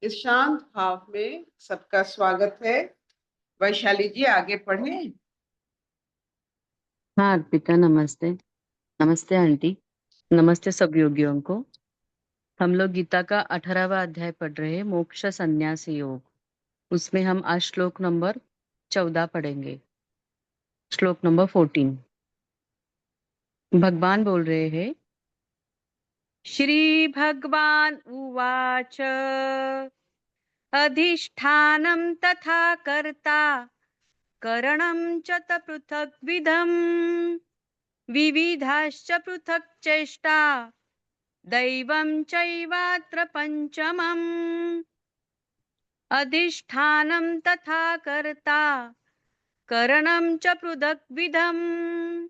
इस शांत भाव में सबका स्वागत है। वैशाली जी आगे पढ़ें। हाँ अर्पिता, नमस्ते। नमस्ते आंटी। नमस्ते सब योगियों को। हम लोग गीता का 18वां अध्याय पढ़ रहे हैं, मोक्ष संन्यास योग। उसमें हम आज श्लोक नंबर 14 पढ़ेंगे। श्लोक नंबर 14। भगवान बोल रहे हैं, श्री भगवान उवाच अधिष्ठानं तथा कर्ता करणं च पृथग्विधम् विविधाश्च पृथक् चेष्टा दैवं चैवात्र पंचमम्। अधिष्ठानं तथा कर्ता करणं च पृथग्विधम्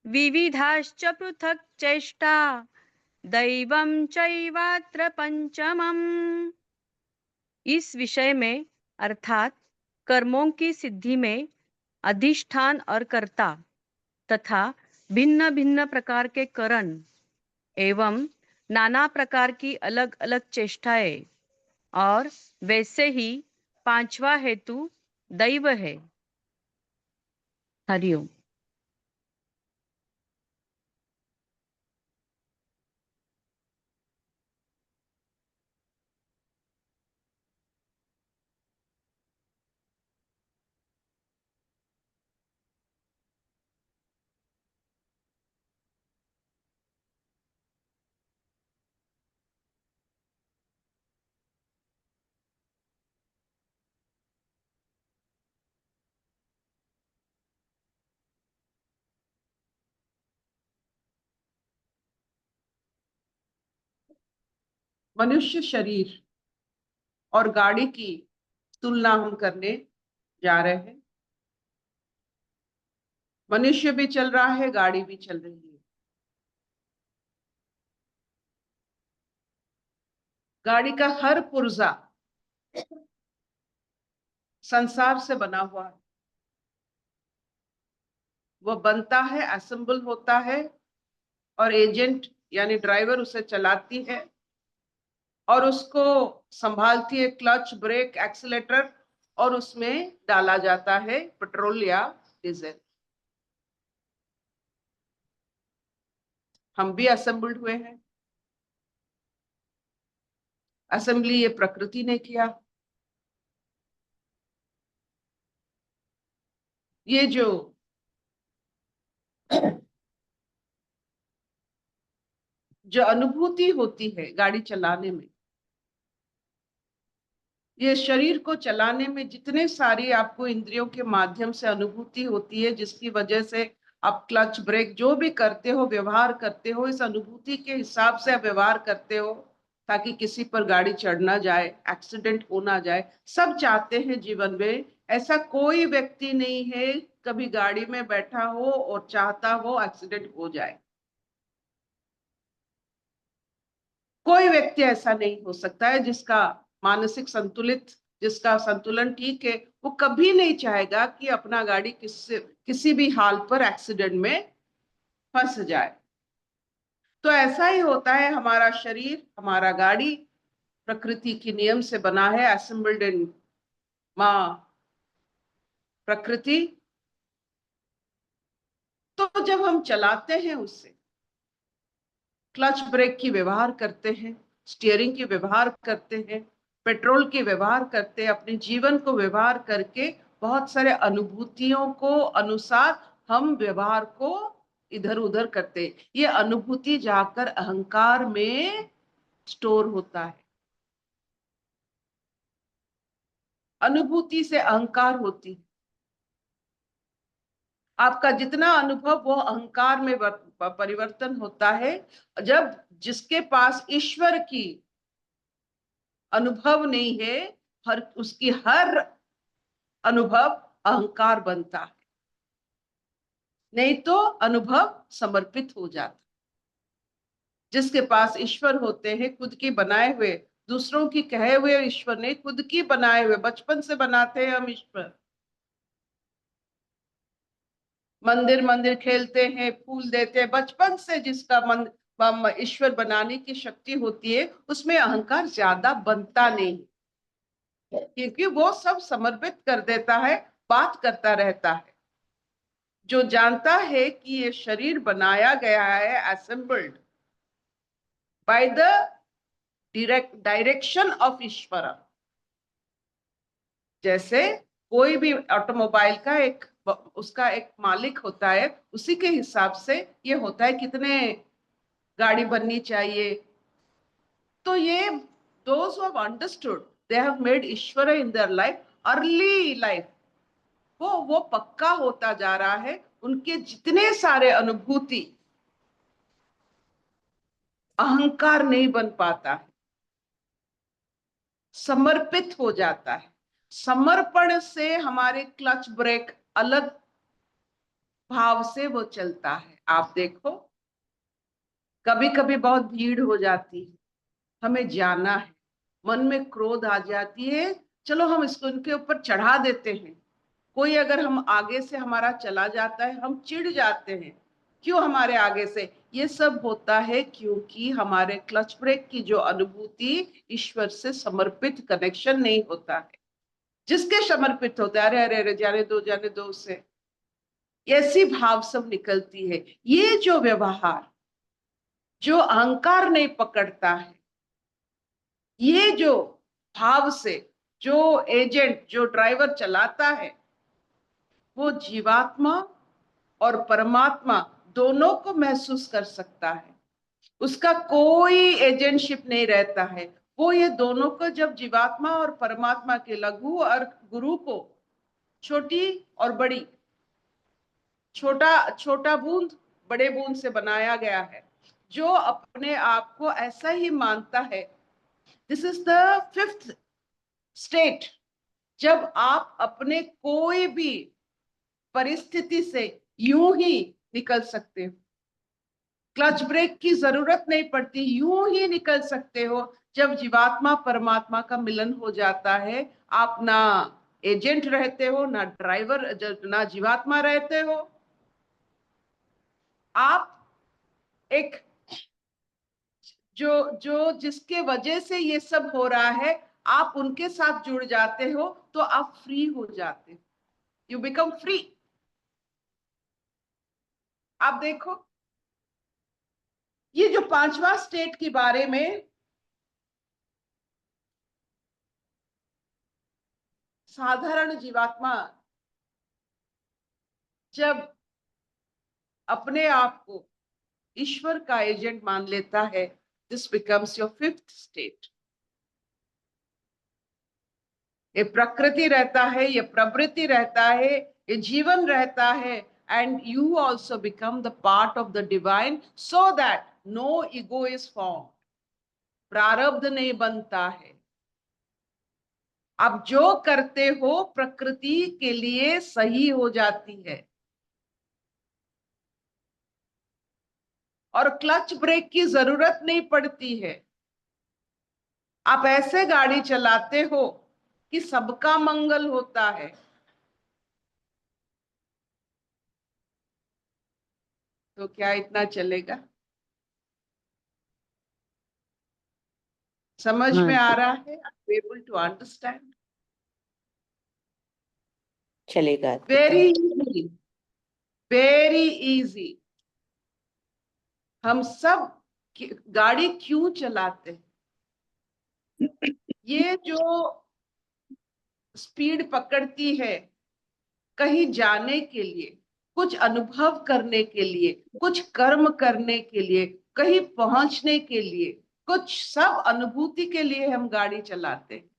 विविधाश्च पृथक् चेष्टा दैवं चैवात्र पंचमम्। इस विषय में अर्थात कर्मों की सिद्धि में अधिष्ठान और कर्ता तथा भिन्न भिन्न प्रकार के करण एवं नाना प्रकार की अलग अलग चेष्टाएं और वैसे ही पांचवा हेतु दैव है। हरिओम। मनुष्य शरीर और गाड़ी की तुलना हम करने जा रहे हैं। मनुष्य भी चल रहा है, गाड़ी भी चल रही है। गाड़ी का हर पुर्जा संसार से बना हुआ है। वह बनता है, असेंबल होता है और एजेंट यानी ड्राइवर उसे चलाती है और उसको संभालती है क्लच, ब्रेक, एक्सीलेटर, और उसमें डाला जाता है पेट्रोल या डीजल। हम भी असेंबल्ड हुए हैं। असेंबली ये प्रकृति ने किया। ये जो अनुभूति होती है गाड़ी चलाने में, ये शरीर को चलाने में जितने सारी आपको इंद्रियों के माध्यम से अनुभूति होती है, जिसकी वजह से आप क्लच, ब्रेक जो भी करते हो, व्यवहार करते हो, इस अनुभूति के हिसाब से आप व्यवहार करते हो ताकि किसी पर गाड़ी चढ़ ना जाए, एक्सीडेंट हो ना जाए। सब चाहते हैं जीवन में। ऐसा कोई व्यक्ति नहीं है कभी गाड़ी में बैठा हो और चाहता हो एक्सीडेंट हो जाए। कोई व्यक्ति ऐसा नहीं हो सकता है जिसका मानसिक संतुलित, जिसका संतुलन ठीक है, वो कभी नहीं चाहेगा कि अपना गाड़ी किसी भी हाल पर एक्सीडेंट में फंस जाए। तो ऐसा ही होता है। हमारा शरीर, हमारा गाड़ी प्रकृति के नियम से बना है, असेंबल्ड इन माँ प्रकृति। तो जब हम चलाते हैं उससे, क्लच ब्रेक की व्यवहार करते हैं, स्टीयरिंग की व्यवहार करते हैं, पेट्रोल की व्यवहार करते हैं, अपने जीवन को व्यवहार करके बहुत सारे अनुभूतियों को अनुसार हम व्यवहार को इधर उधर करते हैं। ये अनुभूति जाकर अहंकार में स्टोर होता है। अनुभूति से अहंकार होती है। आपका जितना अनुभव वो अहंकार में परिवर्तन होता है। जब जिसके पास ईश्वर की अनुभव नहीं है, उसकी हर अनुभव अहंकार बनता है। नहीं तो अनुभव समर्पित हो जाता। जिसके पास ईश्वर होते हैं, खुद की बनाए हुए, दूसरों की कहे हुए ईश्वर नहीं, खुद की बनाए हुए, बचपन से बनाते हैं हम ईश्वर। मंदिर मंदिर खेलते हैं, फूल देते हैं, बचपन से जिसका मन ईश्वर बनाने की शक्ति होती है, उसमें अहंकार ज्यादा बनता नहीं, क्योंकि वो सब समर्पित कर देता है, बात करता रहता है। जो जानता है कि ये शरीर बनाया गया है, assembled by the direction of ईश्वर। जैसे कोई भी ऑटोमोबाइल का उसका एक मालिक होता है, उसी के हिसाब से ये होता है कितने गाड़ी बननी चाहिए। तो ये those who have understood, they have made Ishwar in their life, early life, वो पक्का होता जा रहा है। उनके जितने सारे अनुभूति, अहंकार नहीं बन पाता है, समर्पित हो जाता है। समर्पण से हमारे क्लच ब्रेक अलग भाव से वो चलता है। आप देखो, कभी कभी बहुत भीड़ हो जाती है, हमें जाना है, मन में क्रोध आ जाती है, चलो हम इसको इनके ऊपर चढ़ा देते हैं। कोई अगर हम आगे से हमारा चला जाता है, हम चिढ़ जाते हैं, क्यों हमारे आगे से? ये सब होता है क्योंकि हमारे क्लच ब्रेक की जो अनुभूति ईश्वर से समर्पित कनेक्शन नहीं होता है। जिसके समर्पित होता है, अरे अरे अरे जाने दो उससे, ऐसी भाव सब निकलती है। ये जो व्यवहार जो अहंकार नहीं पकड़ता है, ये जो भाव से जो एजेंट, जो ड्राइवर चलाता है, वो जीवात्मा और परमात्मा दोनों को महसूस कर सकता है। उसका कोई एजेंटशिप नहीं रहता है। वो ये दोनों को, जब जीवात्मा और परमात्मा के लघु और गुरु को, छोटी और बड़ी, छोटा छोटा बूंद बड़े बूंद से बनाया गया है, जो अपने आप को ऐसा ही मानता है। This is the fifth state, जब आप अपने कोई भी परिस्थिति से यूं ही निकल सकते हो, क्लच ब्रेक की जरूरत नहीं पड़ती, यूं ही निकल सकते हो। जब जीवात्मा परमात्मा का मिलन हो जाता है, आप ना एजेंट रहते हो, ना ड्राइवर, ना जीवात्मा रहते हो, आप एक जो जो जिसके वजह से ये सब हो रहा है, आप उनके साथ जुड़ जाते हो, तो आप फ्री हो जाते हो, यू बिकम फ्री। आप देखो, ये जो पांचवा स्टेट के बारे में साधारण जीवात्मा जब अपने आप को ईश्वर का एजेंट मान लेता है, this becomes your fifth state. ये प्रकृति रहता है, ये प्रवृत्ति रहता है, ये जीवन रहता है, and you also become the part of the divine, so that no ego is form. प्रारब्ध नहीं बनता है। आप जो करते हो प्रकृति के लिए सही हो जाती है, और क्लच ब्रेक की जरूरत नहीं पड़ती है। आप ऐसे गाड़ी चलाते हो कि सबका मंगल होता है। तो क्या इतना चलेगा? समझ हाँ में आ आंटी। रहा है? Able to understand? चलेगा आती। Very easy, very easy. हम सब गाड़ी क्यों चलाते हैं? ये जो स्पीड पकड़ती है, कहीं जाने के लिए, कुछ अनुभव करने के लिए, कुछ कर्म करने के लिए, कहीं पहुंचने के लिए, कुछ सब अनुभूति के लिए हम गाड़ी चलाते हैं।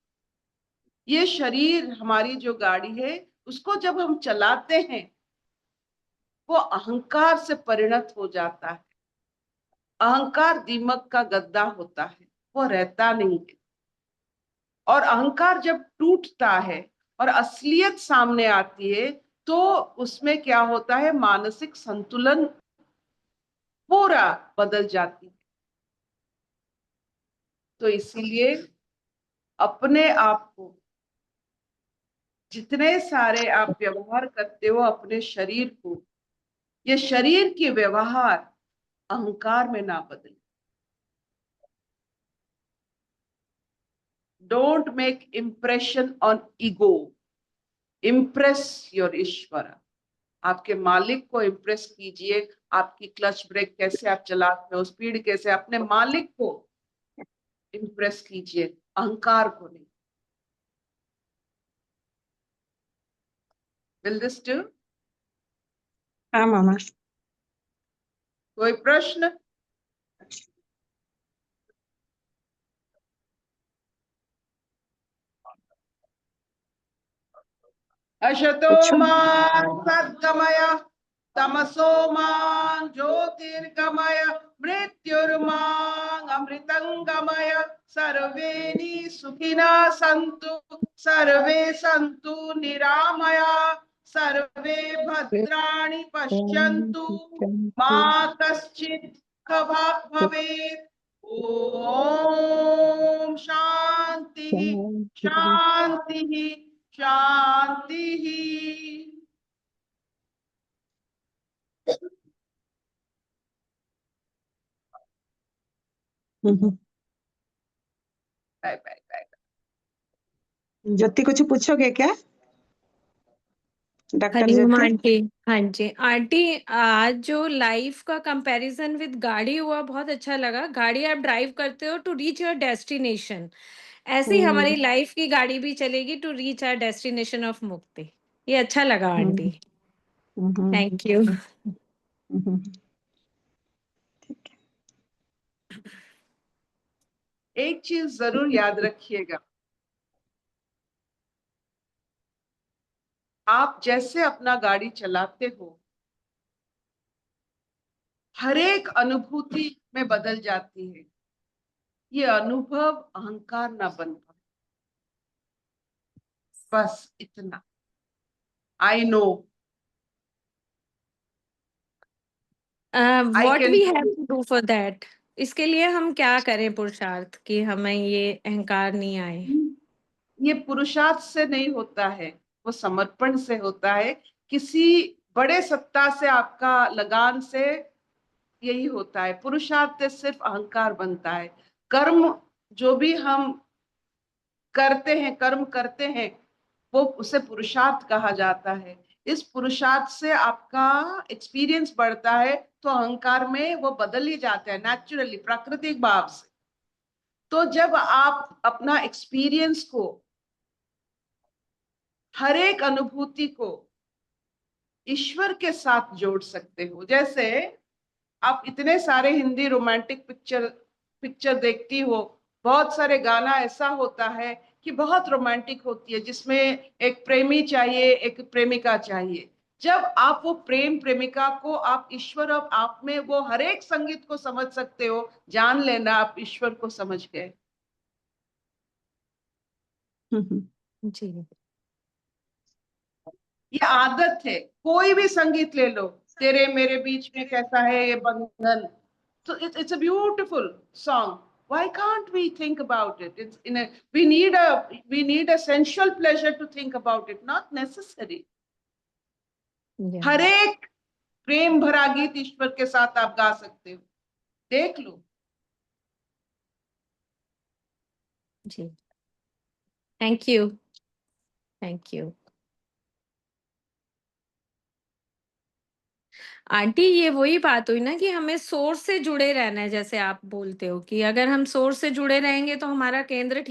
ये शरीर हमारी जो गाड़ी है, उसको जब हम चलाते हैं, वो अहंकार से परिणत हो जाता है। अहंकार दीमक का गद्दा होता है, वो रहता नहीं है। और अहंकार जब टूटता है और असलियत सामने आती है, तो उसमें क्या होता है, मानसिक संतुलन पूरा बदल जाती है। तो इसीलिए अपने आप को, जितने सारे आप व्यवहार करते हो अपने शरीर को, ये शरीर के व्यवहार अहंकार में ना बदले। Don't make impression on ego, impress your ईश्वर। आपके मालिक को इम्प्रेस कीजिए। आपकी क्लच ब्रेक कैसे आप चलाते हो, स्पीड कैसे, अपने मालिक को इम्प्रेस कीजिए, अहंकार को नहीं। Will this do? हाँ मामा। कोई प्रश्न? अशतो पूछो। मा सद्गमय तमसो मा ज्योतिर्गमय मृत्युर्मा अमृतंगमय। सर्वे सुखिना सन्तु, सर्वे सन्तु निरामया, सर्वे भद्राणि पश्यन्तु, मा कश्चित् दुःखभाग् भवेत्। ओम शांति शांति शांति। Bye bye bye. ज्योति कुछ पूछोगे क्या? डॉक्टर हरिओम ज्योति। आंटी। हाँ जी आंटी, आज जो लाइफ का कंपैरिजन विद गाड़ी हुआ बहुत अच्छा लगा। गाड़ी आप ड्राइव करते हो टू रीच योर डेस्टिनेशन, ऐसे ही हमारी लाइफ की गाड़ी भी चलेगी to reach our destination of मुक्ति। ये अच्छा लगा आंटी, थैंक यू। ठीक है। एक चीज जरूर याद रखिएगा, आप जैसे अपना गाड़ी चलाते हो, हर एक अनुभूति में बदल जाती है। ये अनुभव अहंकार ना बन पाए, बस इतना। I know what can we do। Have to do for that? इसके लिए हम क्या करें पुरुषार्थ कि हमें ये अहंकार नहीं आए? ये पुरुषार्थ से नहीं होता है, वो समर्पण से होता है। किसी बड़े सत्ता से आपका लगान से यही होता है। पुरुषार्थ से सिर्फ अहंकार बनता है। कर्म जो भी हम करते हैं, कर्म करते हैं, वो उसे पुरुषार्थ कहा जाता है। इस पुरुषार्थ से आपका एक्सपीरियंस बढ़ता है, तो अहंकार में वो बदल ही जाता है नेचुरली, प्राकृतिक भाव से। तो जब आप अपना एक्सपीरियंस को, हर एक अनुभूति को ईश्वर के साथ जोड़ सकते हो। जैसे आप इतने सारे हिंदी रोमांटिक पिक्चर देखती हो, बहुत सारे गाना ऐसा होता है कि बहुत रोमांटिक होती है, जिसमें एक प्रेमी चाहिए, एक प्रेमिका चाहिए। जब आप वो प्रेम प्रेमिका को आप ईश्वर और आप में वो हर एक संगीत को समझ सकते हो, जान लेना आप ईश्वर को समझ गए। जी, ये आदत है। कोई भी संगीत ले लो, तेरे मेरे बीच में कैसा है ये बंधन, so it's a beautiful song. Why can't we think about it? It's in a, we need a sensual pleasure to think about it, not necessary. yeah. हर एक प्रेम भरा गीत ईश्वर के साथ आप गा सकते हो, देख लो। जी, thank you, thank you aunty. ये वही बात हुई ना कि हमें सोर्स से जुड़े रहना है। जैसे आप बोलते हो कि अगर हम सोर्स से जुड़े रहेंगे तो हमारा केंद्र